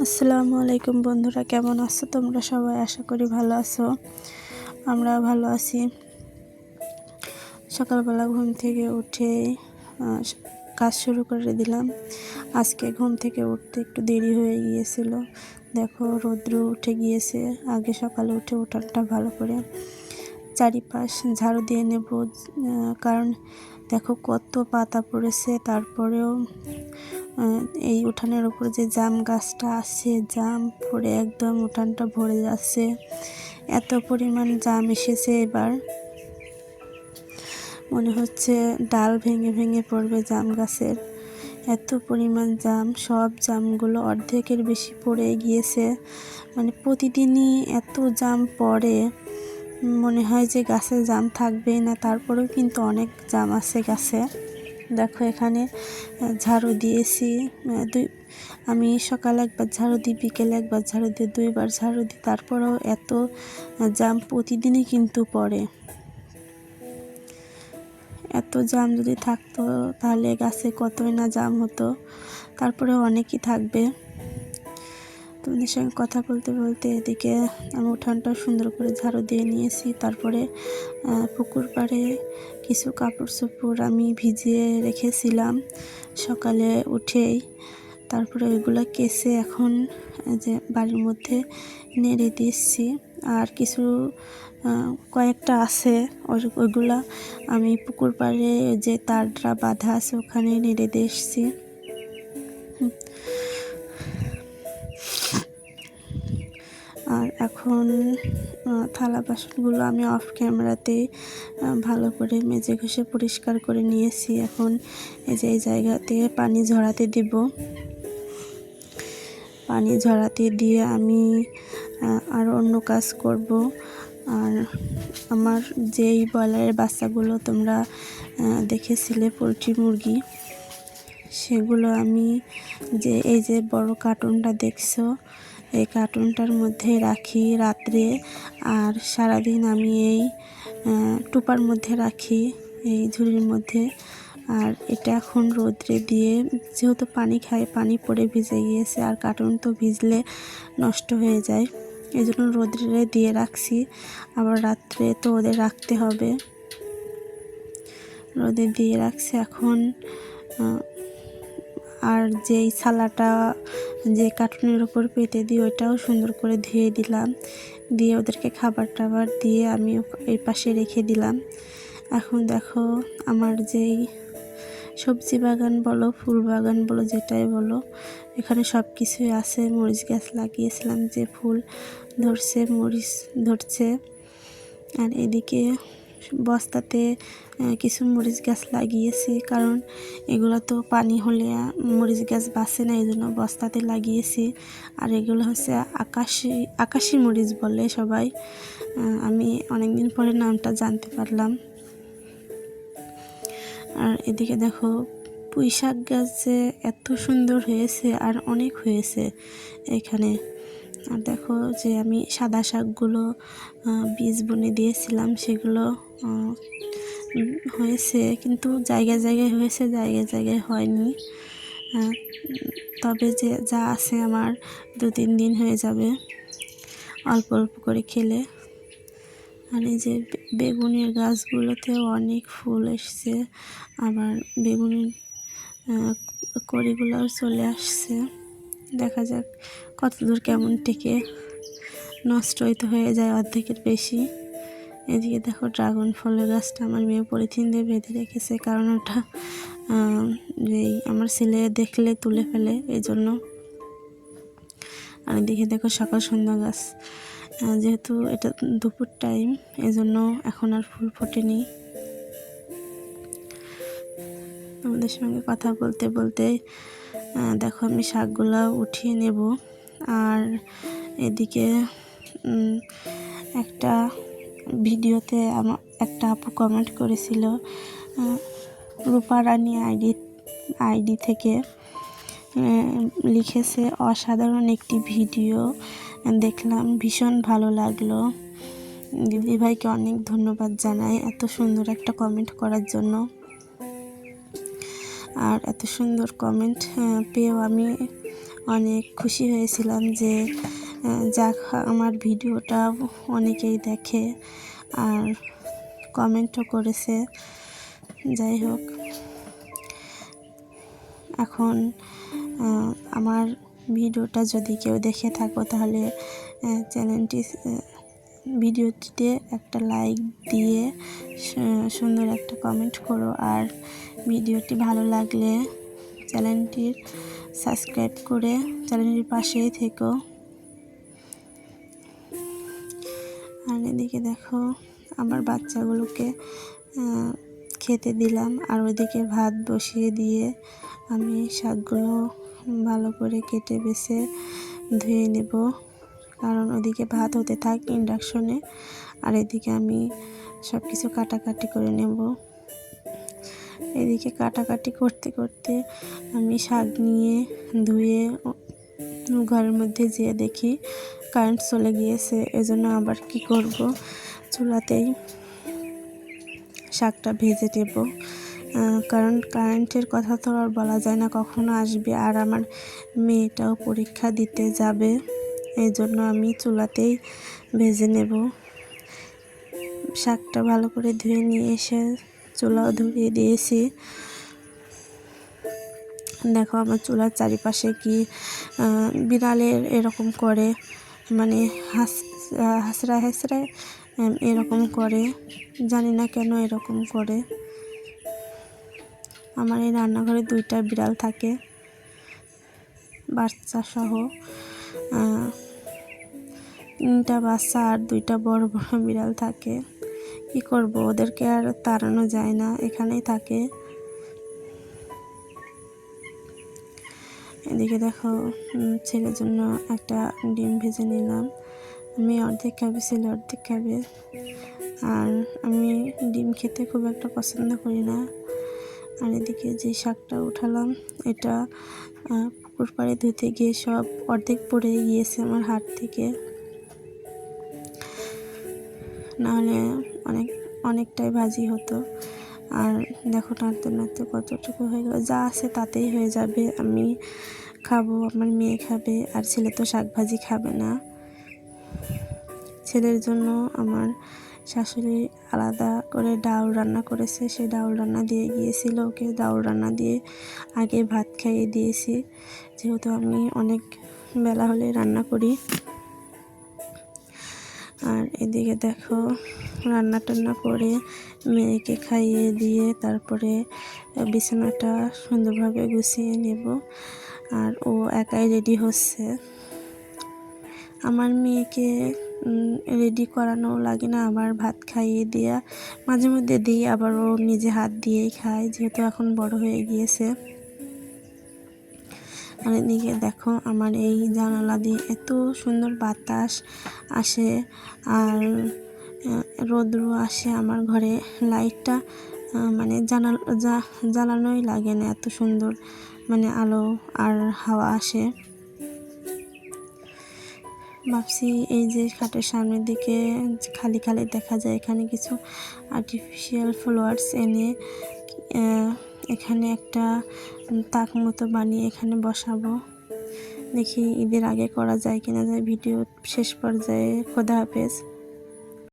আসসালামু আলাইকুম বন্ধুরা, কেমন আছো তোমরা সবাই? আশা করি ভালো আছো। আমরা ভালো আছি। সকালবেলা ঘুম থেকে উঠে কাজ শুরু করে দিলাম। আজকে ঘুম থেকে উঠতে একটু দেরি হয়ে গিয়েছিল। দেখো, রৌদ্র উঠে গিয়েছে। আগে সকালে উঠে উঠানটা ভালো করে চারিপাশ ঝাড়ু দিয়ে নেব, কারণ দেখো কত পাতা পড়েছে। তারপরেও এই উঠানের উপর যে জাম গাছটা আছে, জাম পড়ে একদম উঠানটা ভরে যাচ্ছে। এত পরিমাণ জাম এসেছে, এবার মনে হচ্ছে ডাল ভেঙে ভেঙে পড়বে জাম গাছের। এত পরিমাণ জাম, সব জামগুলো অর্ধেকের বেশি পড়ে গিয়েছে। মানে প্রতিদিনই এত জাম পড়ে, মনে হয় যে গাছে জাম থাকবেই না। তারপরেও কিন্তু অনেক জাম আছে গাছে। দেখো, এখানে ঝাড়ু দিয়েছি। আমি সকালে একবার ঝাড়ু দিই, বিকেলে একবার ঝাড়ু দিই, 2বার ঝাড়ু দিই। তারপরেও এত জাম প্রতিদিনই কিন্তু পড়ে। এত জাম যদি থাকতো তাহলে গাছে কতই না জাম হতো। তারপরে অনেকই থাকবে। তোমাদের সঙ্গে কথা বলতে বলতে এদিকে আমি উঠানটা সুন্দর করে ঝাড়ু দিয়ে নিয়েছি। তারপরে পুকুর পাড়ে কিছু কাপড় চোপড় আমি ভিজিয়ে রেখেছিলাম সকালে উঠেই। তারপরে ওইগুলো কেচে এখন যে বাড়ির মধ্যে নেড়ে দিচ্ছি। আর কিছু কয়েকটা আছে, ওইগুলা আমি পুকুর পাড়ে যে তারটা বাঁধা আছে ওখানে নেড়ে দিয়ে এসছি। আর এখন থালা বাসনগুলো আমি অফ ক্যামেরাতেই ভালো করে মেজে ঘষে পরিষ্কার করে নিয়েছি। এখন এই জায়গাতে পানি ঝরাতে দেব। পানি ঝরাতে দিয়ে আমি আর অন্য কাজ করব। আর আমার যেই ব্রয়লারের বাচ্চাগুলো তোমরা দেখেছিলে, পোলট্রি মুরগি, সেগুলো আমি এই যে বড় কার্টুনটা দেখছো, এই কার্টুনটার মধ্যে রাখি রাত্রে। আর সারাদিন আমি এই টুপার মধ্যে রাখি, এই ঝুড়ির মধ্যে। আর এটা এখন রোদ্রে দিয়ে, যেহেতু পানি খায়, পানি পড়ে ভিজে গিয়েছে, আর কার্টুন তো ভিজলে নষ্ট হয়ে যায়, এই জন্য রোদ্রে দিয়ে রাখছি। আবার রাত্রে তো ওদের রাখতে হবে, রোদে দিয়ে রাখছি এখন। আর যেই ছালাটা যে কার্টুনের উপর পেতে দিই, ওইটাও সুন্দর করে ধুয়ে দিলাম। দিয়ে ওদেরকে খাবার টাবার দিয়ে আমি এই পাশে রেখে দিলাম। এখন দেখো, আমার যেই সবজি বাগান বলো, ফুল বাগান বলো, যেটাই বলো, এখানে সব কিছুই আছে। মরিচ গাছ লাগিয়েছিলাম, যে ফুল ধরছে, মরিচ ধরছে। আর এদিকে বস্তাতে কিছু মরিচ গাছ লাগিয়েছি, কারণ এগুলো তো পানি হলে মরিচ গাছ বাঁচে না, এই জন্য বস্তাতে লাগিয়েছি। আর এগুলো হচ্ছে আকাশি মরিচ বলে সবাই। আমি অনেকদিন পরে নামটা জানতে পারলাম। আর এদিকে দেখো, পুঁই শাক গাছে এত সুন্দর হয়েছে, আর অনেক হয়েছে এখানে। আর দেখো, যে আমি সাদা শাকগুলো বীজ বুনে দিয়েছিলাম, সেগুলো হয়েছে, কিন্তু জায়গায় জায়গায় হয়েছে, জায়গায় জায়গায় হয়নি। তবে যে যা আছে আমার 2-3 দিন হয়ে যাবে অল্প অল্প করে খেলে। আর এই যে বেগুনের গাছগুলোতেও অনেক ফুল এসছে, আবার বেগুনের কড়িগুলোও চলে আসছে। দেখা যাক কতদূর কেমন টেকে। নষ্ট হয়তো হয়ে যায় অর্ধেকের বেশি। এদিকে দেখো, ড্রাগন ফলের গাছটা আমার মেয়ে পলিথিন দিয়ে বেঁধে রেখেছে, কারণ ওটা আমার ছেলে দেখলে তুলে ফেলে, এই জন্য। আর এদিকে দেখো, সকাল সন্ধ্যা গাছ, যেহেতু এটা দুপুর টাইম, এই জন্য এখন আর ফুল ফোটেনি। আমাদের সঙ্গে কথা বলতে বলতে দেখো, আমি শাকগুলো উঠিয়ে নেব। আর এদিকে একটা ভিডিওতে আমার একটা আপু কমেন্ট করেছিল, রূপা রানী আইডি থেকে লিখেছে, অসাধারণ একটি ভিডিও দেখলাম, ভীষণ ভালো লাগলো। দিদিভাইকে অনেক ধন্যবাদ জানাই এত সুন্দর একটা কমেন্ট করার জন্য। আর এত সুন্দর কমেন্ট পেয়েও আমি অনেক খুশি হয়েছিলাম যে যাক আমার ভিডিওটা অনেকেই দেখে আর কমেন্টও করেছে। যাই হোক, এখন আমার ভিডিওটা যদি কেউ দেখে থাকো তাহলে ভিডিওটিতে একটা লাইক দিয়ে সুন্দর একটা কমেন্ট করো, আর ভিডিওটি ভালো লাগলে চ্যানেলটির সাবস্ক্রাইব করে চ্যানেলটির পাশেই থেকো। আর এদিকে দেখো আমার বাচ্চাগুলোকে খেতে দিলাম, আর ওইদিকে ভাত বসিয়ে দিয়ে আমি শাকগুলো ভালো করে কেটে বেছে ধুয়ে নেব, কারণ ওদিকে ভাত হতে থাক ইন্ডাকশনে, আর এদিকে আমি সব কিছু কাটাকাটি করে নেব। এদিকে কাটাকাটি করতে করতে আমি শাক নিয়ে ধুয়ে ঘরের মধ্যে যেয়ে দেখি কারেন্ট চলে গিয়েছে। এজন্য আবার কি করব, চুলাতেই শাকটা ভেজে নেব, কারণ কারেন্টের কথা তো আর বলা যায় না কখনো আসবে, আর আমার মেয়েটাও পরীক্ষা দিতে যাবে, এই জন্য আমি চুলাতেই ভেজে নেব। শাকটা ভালো করে ধুয়ে নিয়ে এসে চুলাও ধরিয়ে দিয়েছি। দেখো আমার চুলার চারিপাশে কি বিড়ালের এরকম করে, মানে হাসড়ায় হাসড়ায় এরকম করে, জানি না কেন এরকম করে। আমার এই রান্নাঘরে 2টা বিড়াল থাকে, বাচ্চা সহ 3টা বাচ্চা আর 2টা বড় বড় বিড়াল থাকে। কি করব, ওদেরকে আর তাড়ানো যায় না, এখানেই থাকে। এদিকে দেখো ছেলের জন্য একটা ডিম ভেজে নিলাম, আমি অর্ধেক খাবে, ছেলে অর্ধেক খাবে, আর আমি ডিম খেতে খুব একটা পছন্দ করি না। আর এদিকে যে শাকটা উঠালাম, এটা পুকুর পাড়ে ধুতে গিয়ে সব অর্ধেক পড়ে গিয়েছে আমার হাত থেকে, নাহলে অনেকটাই ভাজি হতো। আর দেখো নাড়তে নাড়তে কতটুকু হয়ে গেল, যা আছে তাতেই হয়ে যাবে, আমি খাবো, আমার মেয়ে খাবে, আর ছেলে তো শাক ভাজি খাবে না। ছেলের জন্য আমার শাশুড়ি আলাদা করে ডাউল রান্না করেছে, সে ডাউল রান্না দিয়ে গিয়েছিল, ওকে ডাউল রান্না দিয়ে আগে ভাত খাইয়ে দিয়েছি, যেহেতু আমি অনেক বেলা হলে রান্না করি। আর এদিকে দেখো রান্না টান্না করে মেয়েকে খাইয়ে দিয়ে তারপরে বিছানাটা সুন্দরভাবে গুছিয়ে নেব, আর ও একাই রেডি হচ্ছে। আমার মেয়েকে রেডি করানো লাগে না, আবার ভাত খাইয়ে দেওয়া মাঝে মধ্যে দিই, আবার ও নিজে হাত দিয়েই খায়, যেহেতু এখন বড় হয়ে গিয়েছে। আর এদিকে দেখো আমার এই জানালা দিয়ে এত সুন্দর বাতাস আসে আর রোদ্র আসে আমার ঘরে, লাইটটা মানে জ্বালানোই লাগে না, এত সুন্দর মানে আলো আর হাওয়া আসে। ভাবছি এই যে খাটের সামনের দিকে খালি খালি দেখা যায়, এখানে কিছু আর্টিফিশিয়াল ফ্লাওয়ার্স এনে এখানে একটা তাক মতো বানিয়ে এখানে বসাবো, দেখি ঈদের আগে করা যায় কিনা যায়। ভিডিও শেষ পর্যায়ে। খোদা হাফেজ।